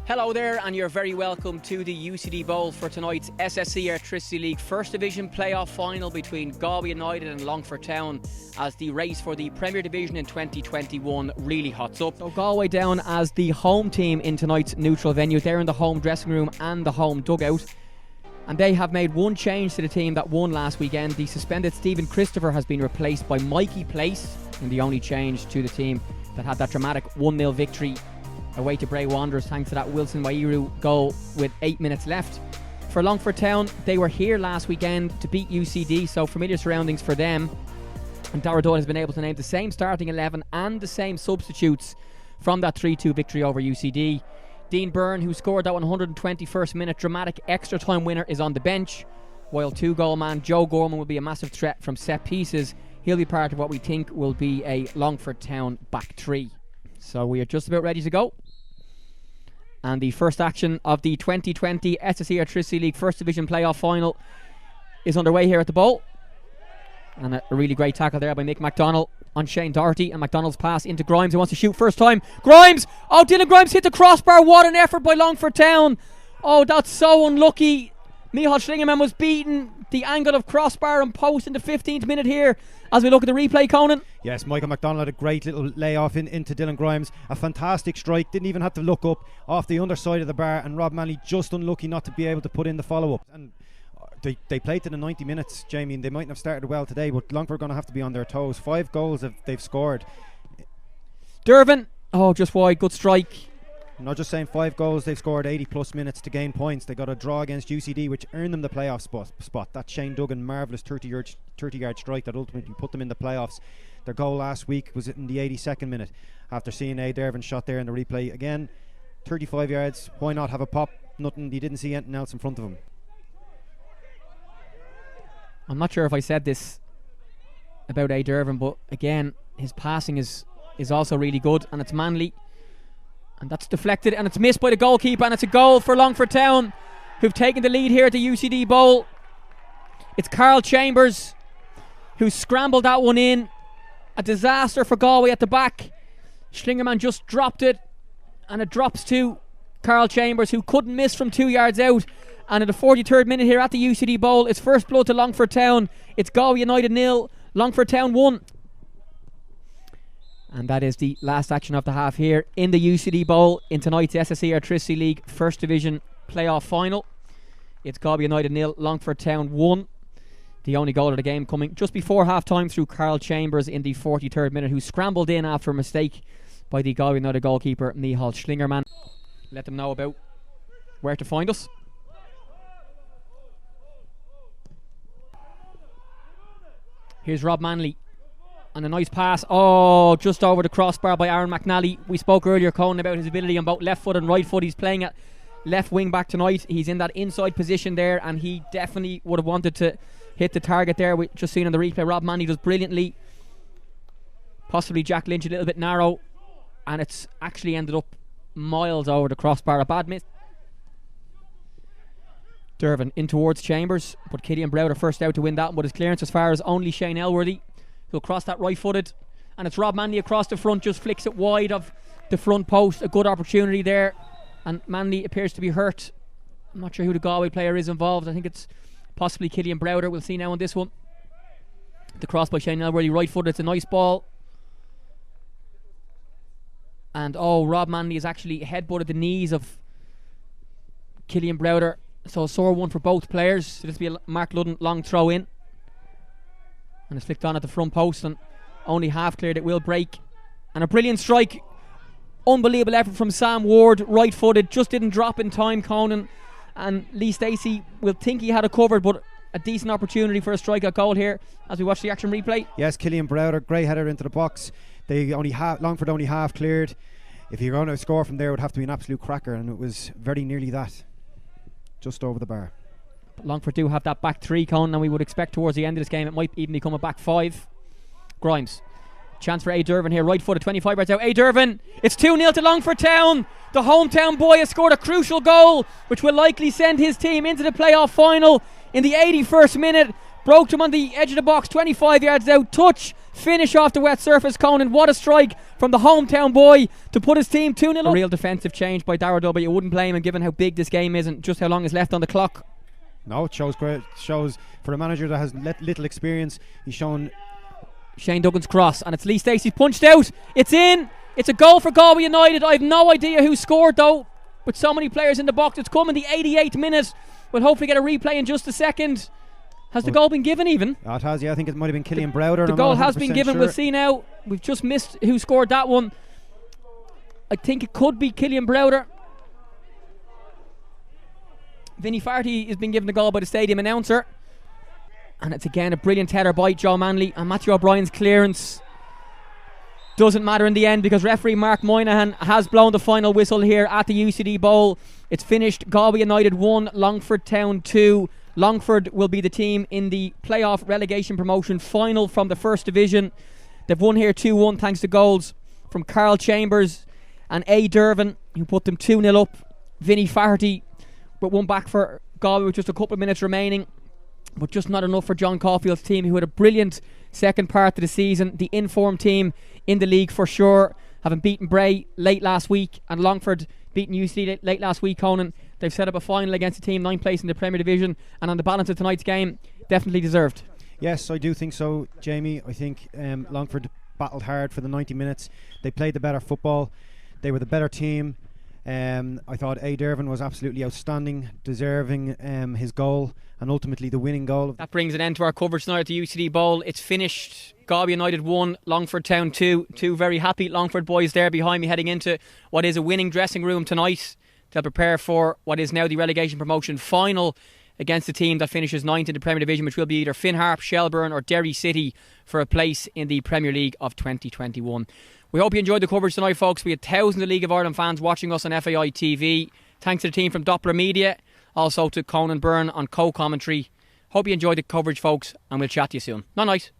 Hello there, and you're very welcome to the UCD Bowl for tonight's SSE Electricity League First Division playoff final between Galway United and Longford Town as the race for the Premier Division in 2021 really hots up. So Galway down as the home team in tonight's neutral venue. They're in the home dressing room and the home dugout, and they have made one change to the team that won last weekend. The suspended Stephen Christopher has been replaced by Mikey Place, and the only change to the team that had that dramatic 1-0 victory away to Bray Wanderers thanks to that Wilson Wairu goal with 8 minutes left. For Longford Town, they were here last weekend to beat UCD, so familiar surroundings for them. And Daire Doyle has been able to name the same starting 11 and the same substitutes from that 3-2 victory over UCD. Dean Byrne, who scored that 121st minute dramatic extra time winner, is on the bench, while two-goal man Joe Gorman will be a massive threat from set pieces. He'll be part of what we think will be a Longford Town back three. So we are just about ready to go. And the first action of the 2020 SSE Electricity League First Division playoff final is underway here at the Bowl. And a really great tackle there by Mick MacDonald on Shane Doherty, and MacDonald's pass into Grimes, who wants to shoot first time. Grimes! Oh, Dylan Grimes hit the crossbar. What an effort by Longford Town. Oh, that's so unlucky. Micheál Schlingerman was beaten. The angle of crossbar and post in the 15th minute here as we look at the replay, Conan. Yes, Michael MacDonald had a great little layoff into Dylan Grimes. A fantastic strike. Didn't even have to look up off the underside of the bar, and Rob Manley just unlucky not to be able to put in the follow-up. And they played to the 90 minutes, Jamie, and they mightn't have started well today, but Longford are going to have to be on their toes. 5 goals they've scored. Dervin, oh, just wide, good strike. I'm not just saying 5 goals, they've scored 80 plus minutes to gain points. They got a draw against UCD, which earned them the playoff spot. That Shane Duggan marvellous 30-yard strike that ultimately put them in the playoffs. Their goal last week was in the 82nd minute after seeing a Dervin shot there in the replay. Again, 35 yards, why not have a pop? Nothing, he didn't see anything else in front of him. I'm not sure if I said this about A. Dervin, but again, his passing is also really good, and it's Manley. And that's deflected, and it's missed by the goalkeeper, and it's a goal for Longford Town, who've taken the lead here at the UCD Bowl. It's Carl Chambers who scrambled that one in. A disaster for Galway at the back. Schlingerman just dropped it, and it drops to Carl Chambers, who couldn't miss from 2 yards out. And in the 43rd minute here at the UCD Bowl, it's first blood to Longford Town. It's Galway United 0, Longford Town 1. And that is the last action of the half here in the UCD Bowl in tonight's SSE Electricity League First Division playoff final. It's Galway United 0, Longford Town 1. The only goal of the game coming just before half-time through Carl Chambers in the 43rd minute, who scrambled in after a mistake by the Galway United goalkeeper Micheál Schlingerman. Let them know about where to find us. Here's Rob Manley. And a nice pass, just over the crossbar by Aaron McNally. We spoke earlier, Conan, about his ability on both left foot and right foot. He's playing at left wing back tonight. He's in that inside position there, and he definitely would have wanted to hit the target there. We just seen on the replay, Rob Manley does brilliantly. Possibly Jack Lynch a little bit narrow, and it's actually ended up miles over the crossbar. A bad miss. Dervin in towards Chambers, but Killian Browder first out to win that one, but his clearance as far as only Shane Elworthy. He'll cross that right-footed, and it's Rob Manley across the front, just flicks it wide of the front post. A good opportunity there, and Manley appears to be hurt. I'm not sure who the Galway player is involved. I think it's possibly Killian Browder. We'll see now on this one. The cross by Shane Elworthy, right-footed. It's a nice ball. And Rob Manley has actually headbutted the knees of Killian Browder. So a sore one for both players. So this will be a Mark Ludden long throw in. And it's flicked on at the front post, and only half cleared. It will break. And a brilliant strike. Unbelievable effort from Sam Ward, right-footed. Just didn't drop in time, Conan. And Lee Stacey will think he had it covered, but a decent opportunity for a strikeout goal here as we watch the action replay. Yes, Killian Browder, great header into the box. Longford only half cleared. If you're going to score from there, it would have to be an absolute cracker, and it was very nearly that. Just over the bar. Longford do have that back three, Conan, and we would expect towards the end of this game it might even become a back five. Grimes. Chance for A. Dervin here, right footed, 25 yards out. A. Dervin, it's 2-0 to Longford Town. The hometown boy has scored a crucial goal, which will likely send his team into the playoff final in the 81st minute. Broke him on the edge of the box, 25 yards out. Touch, finish off the wet surface. Conan, what a strike from the hometown boy to put his team 2-0 up. A real defensive change by Daire Doyle, but you wouldn't blame him given how big this game is and just how long is left on the clock. No, it shows great. Shows for a manager that has little experience. He's shown Shane Duggan's cross, and it's Lee Stacey punched out. It's in. It's a goal for Galway United. I have no idea who scored though. With so many players in the box, it's come in the 88th minute. We'll hopefully get a replay in just a second. Has the goal been given even? It has, yeah. I think it might have been Killian Browder. The goal has been given. Sure. We'll see now. We've just missed who scored that one. I think it could be Killian Browder. Vinnie Farty has been given the goal by the stadium announcer. And it's again a brilliant header by Joe Manley. And Matthew O'Brien's clearance doesn't matter in the end because referee Mark Moynihan has blown the final whistle here at the UCD Bowl. It's finished. Galway United 1, Longford Town 2. Longford will be the team in the playoff relegation promotion final from the First Division. They've won here 2-1 thanks to goals from Carl Chambers and A. Dervin, who put them 2-0 up. Vinnie Farty with one back for Galway with just a couple of minutes remaining, but just not enough for John Caulfield's team, who had a brilliant second part of the season. The informed team in the league for sure, having beaten Bray late last week and Longford beaten UCD late last week. Conan, they've set up a final against a team 9th place in the Premier Division, and on the balance of tonight's game, definitely deserved. Yes, I do think so, Jamie. I think Longford battled hard for the 90 minutes. They played the better football. They were the better team. I thought A. Dervin was absolutely outstanding, deserving his goal and ultimately the winning goal. That brings an end to our coverage tonight at the UCD Bowl. It's finished. Galway United 1, Longford Town 2. Two very happy Longford boys there behind me heading into what is a winning dressing room tonight. They'll prepare for what is now the relegation promotion final against the team that finishes 9th in the Premier Division, which will be either Finn Harp, Shelburne or Derry City for a place in the Premier League of 2021. We hope you enjoyed the coverage tonight, folks. We had thousands of League of Ireland fans watching us on FAI TV. Thanks to the team from Doppler Media, also to Conan Byrne on co-commentary. Hope you enjoyed the coverage, folks, and we'll chat to you soon. Night night.